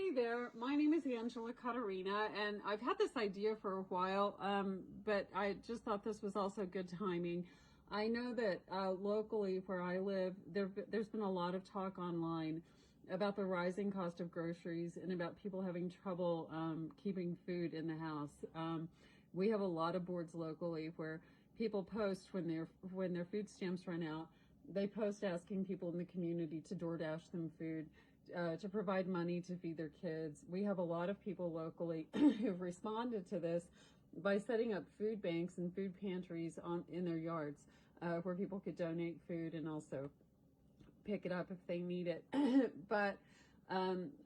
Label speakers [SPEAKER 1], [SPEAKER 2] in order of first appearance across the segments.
[SPEAKER 1] Hey there, my name is Angela Caterina, and I've had this idea for a while, but I just thought this was also good timing. I know that locally where I live, there's been a lot of talk online about the rising cost of groceries and about people having trouble keeping food in the house. We have a lot of boards locally where people post when their food stamps run out. They post asking people in the community to DoorDash them food, to provide money to feed their kids. We have a lot of people locally who've responded to this by setting up food banks and food pantries in their yards, where people could donate food and also pick it up if they need it. But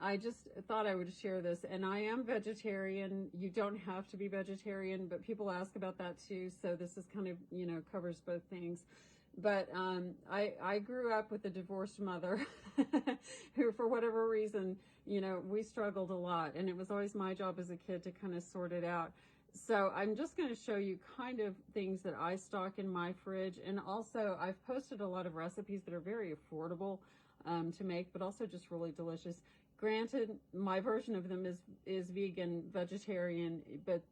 [SPEAKER 1] I just thought I would share this. And I am vegetarian. You don't have to be vegetarian, but people ask about that too. So this is kind of, covers both things. But I grew up with a divorced mother who, for whatever reason, we struggled a lot. And it was always my job as a kid to kind of sort it out. So I'm just going to show you kind of things that I stock in my fridge. And also I've posted a lot of recipes that are very affordable to make, but also just really delicious. Granted, my version of them is vegan, vegetarian, but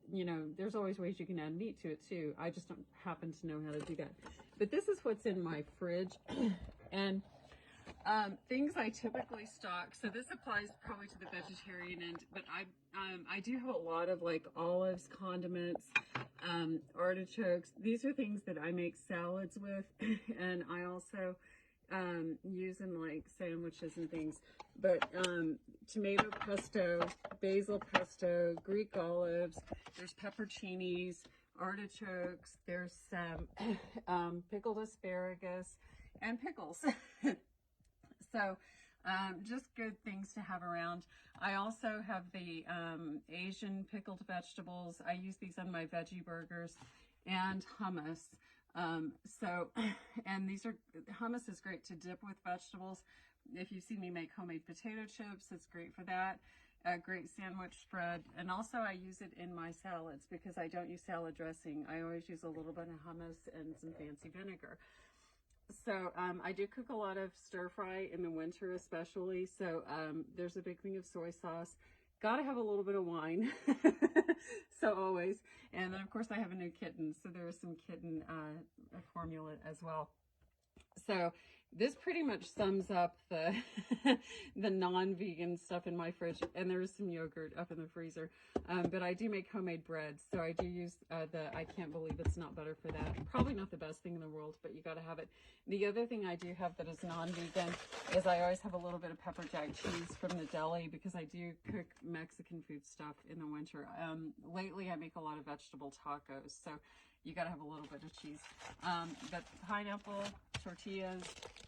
[SPEAKER 1] there's always ways you can add meat to it too. I just don't happen to know how to do that. But this is what's in my fridge. And things I typically stock. So this applies probably to the vegetarian end, but I do have a lot of like olives, condiments, artichokes. These are things that I make salads with, and I also use in like sandwiches and things. But tomato pesto, basil pesto, Greek olives, there's pepperoncinis, artichokes, there's some pickled asparagus, and pickles. So just good things to have around. I also have the Asian pickled vegetables. I use these on my veggie burgers, and hummus. And hummus is great to dip with vegetables. If you see me make homemade potato chips, it's great for that. A great sandwich spread. And also I use it in my salads because I don't use salad dressing. I always use a little bit of hummus and some fancy vinegar. So I do cook a lot of stir fry in the winter especially. So there's a big thing of soy sauce. Gotta have a little bit of wine. So always. And then of course I have a new kitten. So there is some kitten formula as well. So this pretty much sums up the the non-vegan stuff in my fridge, and there is some yogurt up in the freezer. But I do make homemade bread, so I do use I can't believe it's not butter for that. Probably not the best thing in the world, but you got to have it. The other thing I do have that is non-vegan is I always have a little bit of pepper jack cheese from the deli because I do cook Mexican food stuff in the winter. Lately I make a lot of vegetable tacos, so you got to have a little bit of cheese. But pineapple, tortillas,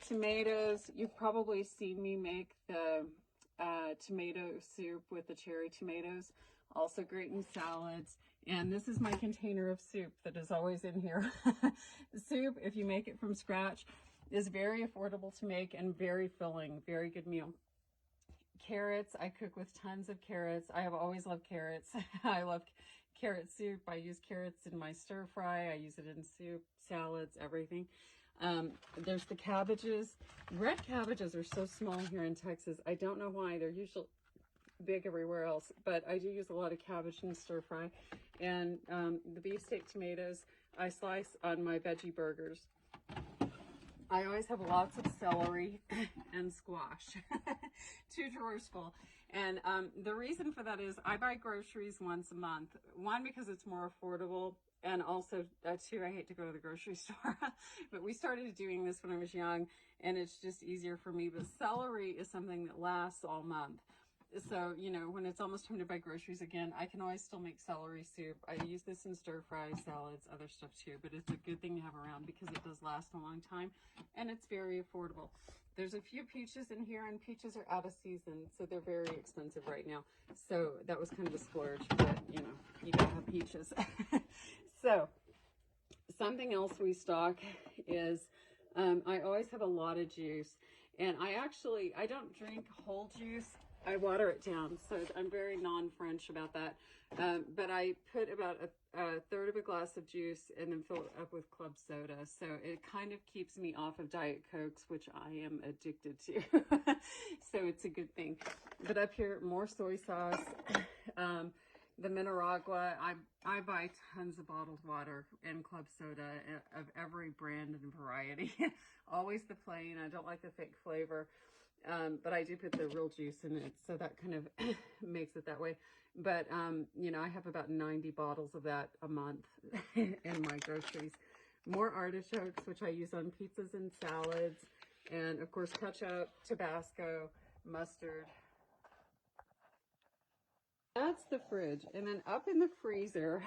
[SPEAKER 1] tomatoes. You've probably seen me make the tomato soup with the cherry tomatoes. Also great in salads. And this is my container of soup that is always in here. Soup, if you make it from scratch, is very affordable to make and very filling. Very good meal. Carrots, I cook with tons of carrots. I have always loved carrots. I love carrot soup. I use carrots in my stir fry. I use it in soup, salads, everything. There's the cabbages. Red cabbages are so small here in Texas. I don't know why. They're usually big everywhere else, but I do use a lot of cabbage in stir fry. And the beefsteak tomatoes I slice on my veggie burgers. I always have lots of celery and squash, 2 drawers full. And the reason for that is I buy groceries once a month. One, because it's more affordable. And also, two, I hate to go to the grocery store. But we started doing this when I was young, and it's just easier for me. But celery is something that lasts all month. So, when it's almost time to buy groceries again, I can always still make celery soup. I use this in stir fry, salads, other stuff too, but it's a good thing to have around because it does last a long time and it's very affordable. There's a few peaches in here, and peaches are out of season, so they're very expensive right now. So that was kind of a splurge, but you gotta have peaches. So something else we stock is I always have a lot of juice, and I don't drink whole juice. I water it down, so I'm very non-French about that. But I put about a third of a glass of juice and then fill it up with club soda. So it kind of keeps me off of Diet Cokes, which I am addicted to. So it's a good thing. But up here, more soy sauce. The Mineragua, I buy tons of bottled water and club soda of every brand and variety. Always the plain. I don't like the fake flavor. But I do put the real juice in it, so that kind of makes it that way. But, you know, I have about 90 bottles of that a month in my groceries. More artichokes, which I use on pizzas and salads. And, of course, ketchup, Tabasco, mustard. That's the fridge. And then up in the freezer,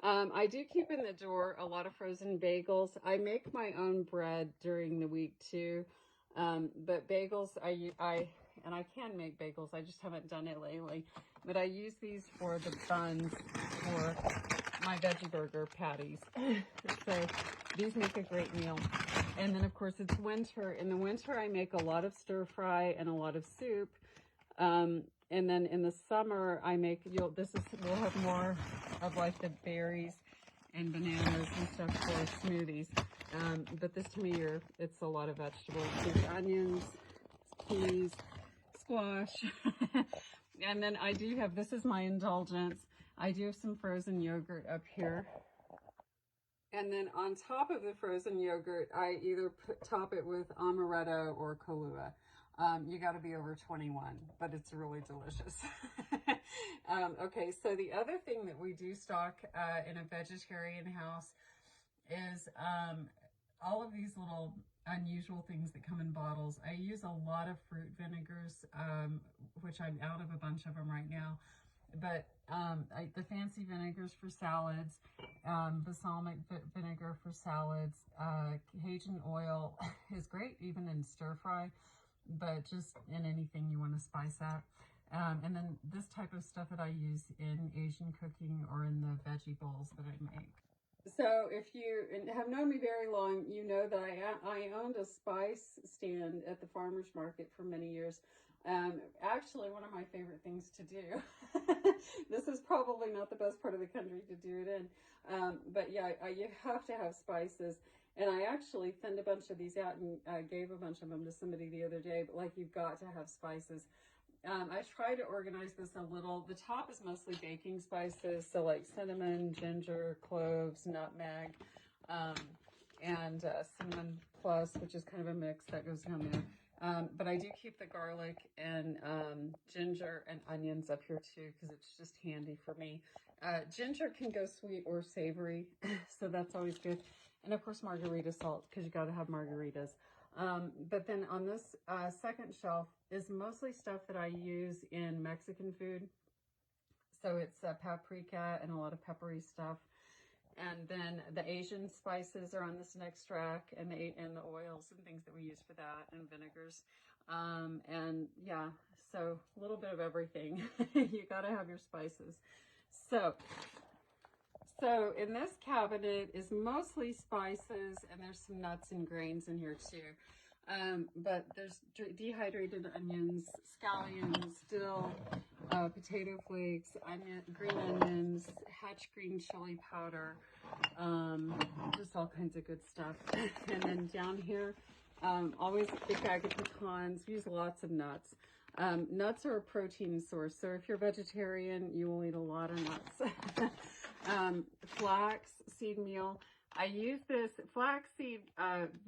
[SPEAKER 1] I do keep in the door a lot of frozen bagels. I make my own bread during the week, too. But bagels, and I can make bagels, I just haven't done it lately. But I use these for the buns for my veggie burger patties. So these make a great meal. And then, of course, it's winter. In the winter, I make a lot of stir fry and a lot of soup. And then in the summer, I make, we'll have more of like the berries and bananas and stuff for smoothies. But this time of year, it's a lot of vegetables. There's onions, peas, squash. And then I do have, this is my indulgence. I do have some frozen yogurt up here. And then on top of the frozen yogurt, I either top it with amaretto or Kahlua. You got to be over 21, but it's really delicious. Okay, so the other thing that we do stock in a vegetarian house is all of these little unusual things that come in bottles. I use a lot of fruit vinegars, which I'm out of a bunch of them right now. But the fancy vinegars for salads, balsamic vinegar for salads, Cajun oil is great even in stir fry, but just in anything you want to spice up. And then this type of stuff that I use in Asian cooking or in the veggie bowls that I make. So if you have known me very long, you know that I owned a spice stand at the farmer's market for many years. Actually, one of my favorite things to do. This is probably not the best part of the country to do it in. But yeah, you have to have spices. And I actually thinned a bunch of these out and gave a bunch of them to somebody the other day. But like, you've got to have spices. I try to organize this a little. The top is mostly baking spices, so like cinnamon, ginger, cloves, nutmeg, and cinnamon plus, which is kind of a mix that goes down there. But I do keep the garlic and ginger and onions up here too, because it's just handy for me. Ginger can go sweet or savory, so that's always good. And of course, margarita salt, because you got to have margaritas. But then on this second shelf is mostly stuff that I use in Mexican food. So it's paprika and a lot of peppery stuff. And then the Asian spices are on this next rack, and the oils and things that we use for that, and vinegars. And yeah, so a little bit of everything. You got to have your spices. So in this cabinet is mostly spices, and there's some nuts and grains in here too. But there's dehydrated onions, scallions, dill, potato flakes, green onions, hatch green chili powder, just all kinds of good stuff. And then down here, always a big bag of pecans. We use lots of nuts. Nuts are a protein source, so if you're vegetarian, you will eat a lot of nuts. Flax seed meal. I use this flaxseed,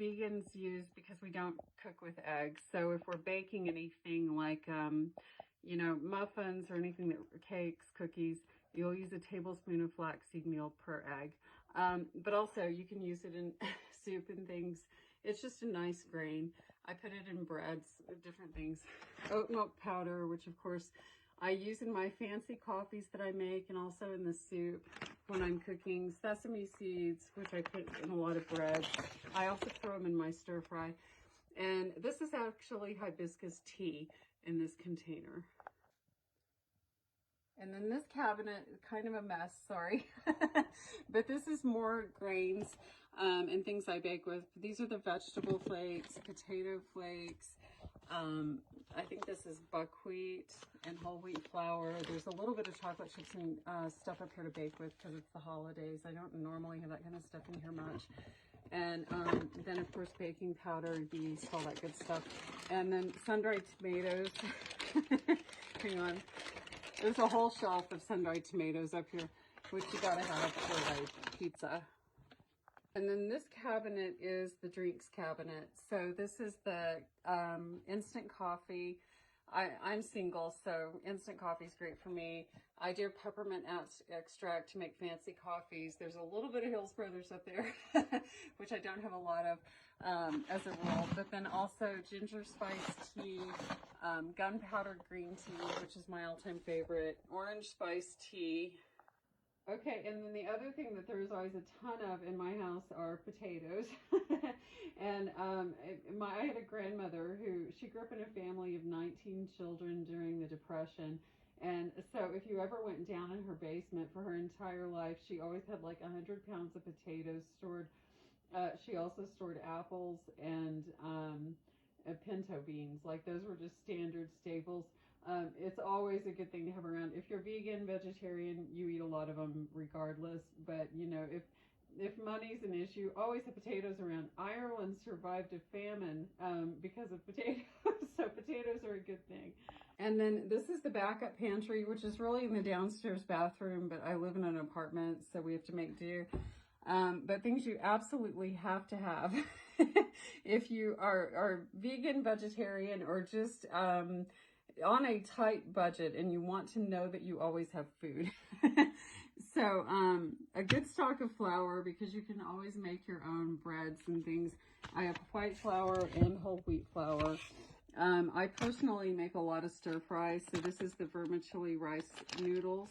[SPEAKER 1] vegans use because we don't cook with eggs. So if we're baking anything like, you know, muffins or anything that cakes, cookies, you'll use a tablespoon of flaxseed meal per egg. But also you can use it in soup and things. It's just a nice grain. I put it in breads, different things. Oat milk powder, which of course I use in my fancy coffees that I make, and also in the soup when I'm cooking. Sesame seeds, which I put in a lot of bread. I also throw them in my stir fry. And this is actually hibiscus tea in this container. And then this cabinet is kind of a mess, sorry. But this is more grains and things I bake with. These are the vegetable flakes, potato flakes, I think this is buckwheat and whole wheat flour. There's a little bit of chocolate chips and stuff up here to bake with because it's the holidays. I don't normally have that kind of stuff in here much. And then, of course, baking powder, yeast, all that good stuff. And then sun-dried tomatoes. Hang on. There's a whole shelf of sun-dried tomatoes up here, which you gotta have for like pizza. And then this cabinet is the drinks cabinet. So this is the instant coffee. I'm single, so instant coffee is great for me. I do peppermint extract to make fancy coffees. There's a little bit of Hills Brothers up there, which I don't have a lot of as a rule. But then also ginger spice tea, gunpowder green tea, which is my all-time favorite, orange spice tea. Okay, and then the other thing that there's always a ton of in my house are potatoes. And I had a grandmother she grew up in a family of 19 children during the Depression. And so if you ever went down in her basement for her entire life, she always had like 100 pounds of potatoes stored. She also stored apples and pinto beans. Like those were just standard staples. It's always a good thing to have around. If you're vegan, vegetarian, you eat a lot of them regardless. But, you know, if money's an issue, always have potatoes around. Ireland survived a famine because of potatoes, so potatoes are a good thing. And then this is the backup pantry, which is really in the downstairs bathroom, but I live in an apartment, so we have to make do. But things you absolutely have to have if you are vegan, vegetarian, or just on a tight budget and you want to know that you always have food. So a good stock of flour, because you can always make your own breads and things. I have white flour and whole wheat flour. I personally make a lot of stir fries, so this is the vermicelli rice noodles,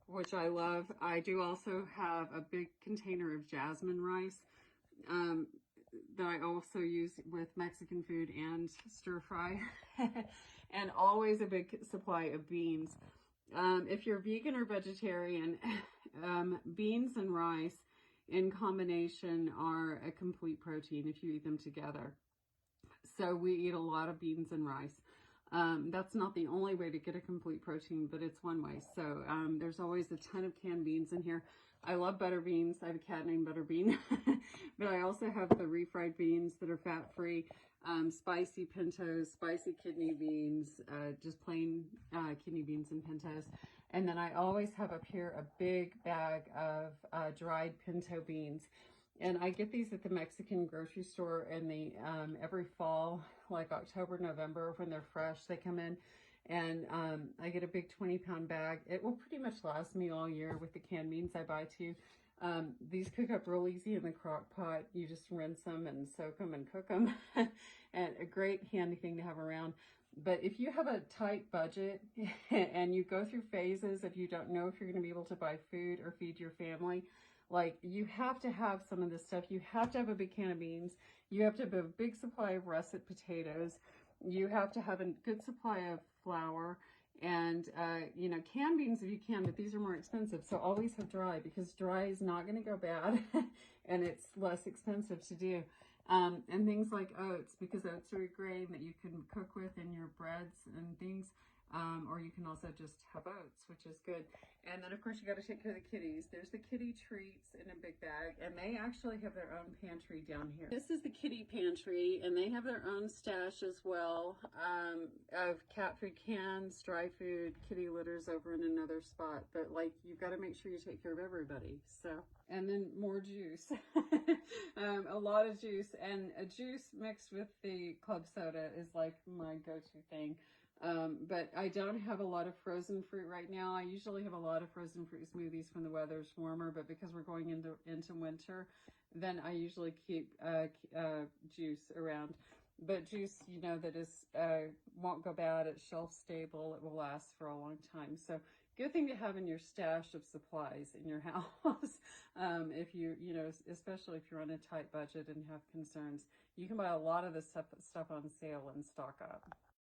[SPEAKER 1] which I love. I do also have a big container of jasmine rice that I also use with Mexican food and stir fry. And always a big supply of beans. If you're vegan or vegetarian, beans and rice in combination are a complete protein if you eat them together. So we eat a lot of beans and rice. That's not the only way to get a complete protein, but it's one way. So there's always a ton of canned beans in here. I love butter beans. I have a cat named Butterbean. But I also have the refried beans that are fat-free, spicy pintos, spicy kidney beans, just plain kidney beans and pintos. And then I always have up here a big bag of dried pinto beans. And I get these at the Mexican grocery store, and they every fall, like October, November, when they're fresh, they come in. And I get a big 20-pound bag. It will pretty much last me all year with the canned beans I buy too. These cook up real easy in the crock pot. You just rinse them and soak them and cook them. And a great handy thing to have around. But if you have a tight budget and you go through phases, if you don't know if you're going to be able to buy food or feed your family, like, you have to have some of this stuff. You have to have a big can of beans. You have to have a big supply of russet potatoes. You have to have a good supply of flour and, you know, canned beans if you can, but these are more expensive. So always have dry, because dry is not going to go bad and it's less expensive to do. And things like oats, because oats are a grain that you can cook with in your breads and things. Or you can also just have oats, which is good. And then, of course, you got to take care of the kitties. There's the kitty treats in a big bag, and they actually have their own pantry down here. This is the kitty pantry, and they have their own stash as well of cat food cans, dry food, kitty litters over in another spot. But, like, you've got to make sure you take care of everybody. So, and then more juice. A lot of juice, and a juice mixed with the club soda is like my go-to thing. But I don't have a lot of frozen fruit right now. I usually have a lot of frozen fruit smoothies when the weather's warmer, but because we're going into winter, then I usually keep juice around. But juice, you know, that is won't go bad. It's shelf stable. It will last for a long time. So good thing to have in your stash of supplies in your house. If you know, especially if you're on a tight budget and have concerns, you can buy a lot of this stuff on sale and stock up.